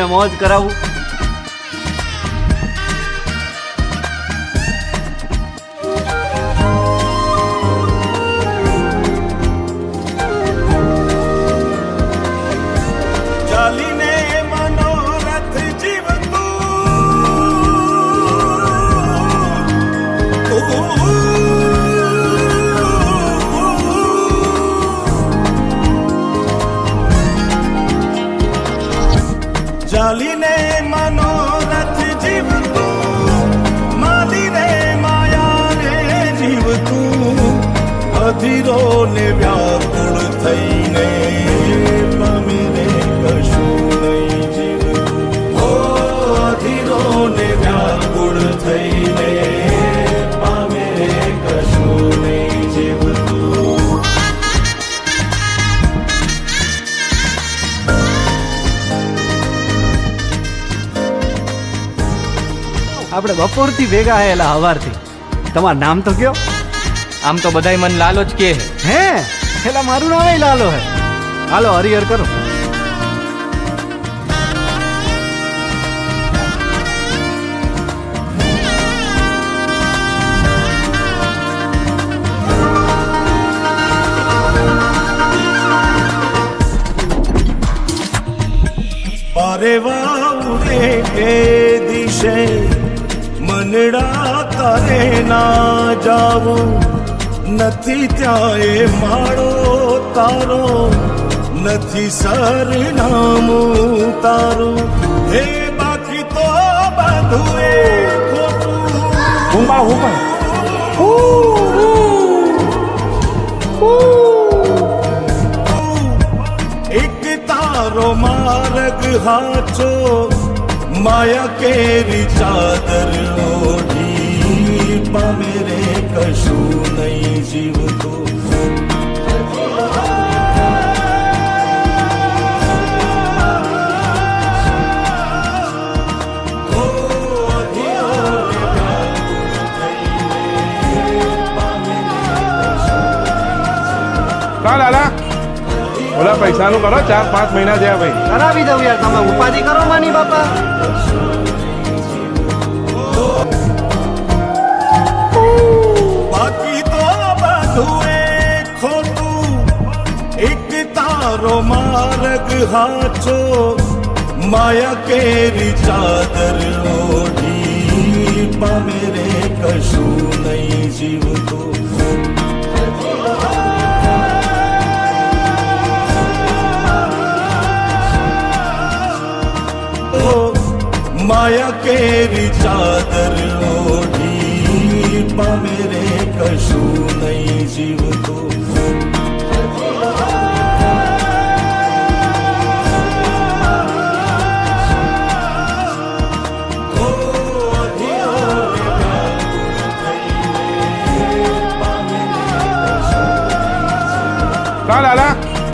તમને મોજ કરાવું. ચાલીને મનોરથ જીવતું, માલીને માયાને જીવતું, અધીરો ને વ્યાકુળ થઈને પામીને કશું નહીં જીવતું. ઓ અધીરો ને વ્યાકુળ થઈને પામીને કશું નહીં જીવતું. આપણે બપોરથી ભેગા હેલા હવારથી. તમારું નામ તો કયો? આમ તો બધાય મન લાલો જ કે હે હેલા મારું નામ લાલો હે. હાલો હરિહર કરો. પારેવા ઉડે કે દિશે મનડા તારે ના જાવું, નથી ત્યાં એ માળો તારો, નથી સરનામું તારું. હે બાકી તો બધું એ ખોટું. એક તારો માર્ગ હાચો, માયા કેરી ચાદર ઓઢી પામે રે કશું નહીં જીવતું. લાલા ઓલા પૈસાનું કરો, 4-5 મહિના થયા ભાઈ. કરાવી દઉં યાર, તમે ઉપાધિ કરો માની બાપા. બાકી તો બધું એ ખોટું, એક તારો માર્ગ હાચો, માયા કેરી ચાદર ઓઢી પામે રે કશું નહીં જીવતું. માયા કેરી ચાદર ઓઢી પામે રે કશું નહીં જીવતું. લાલા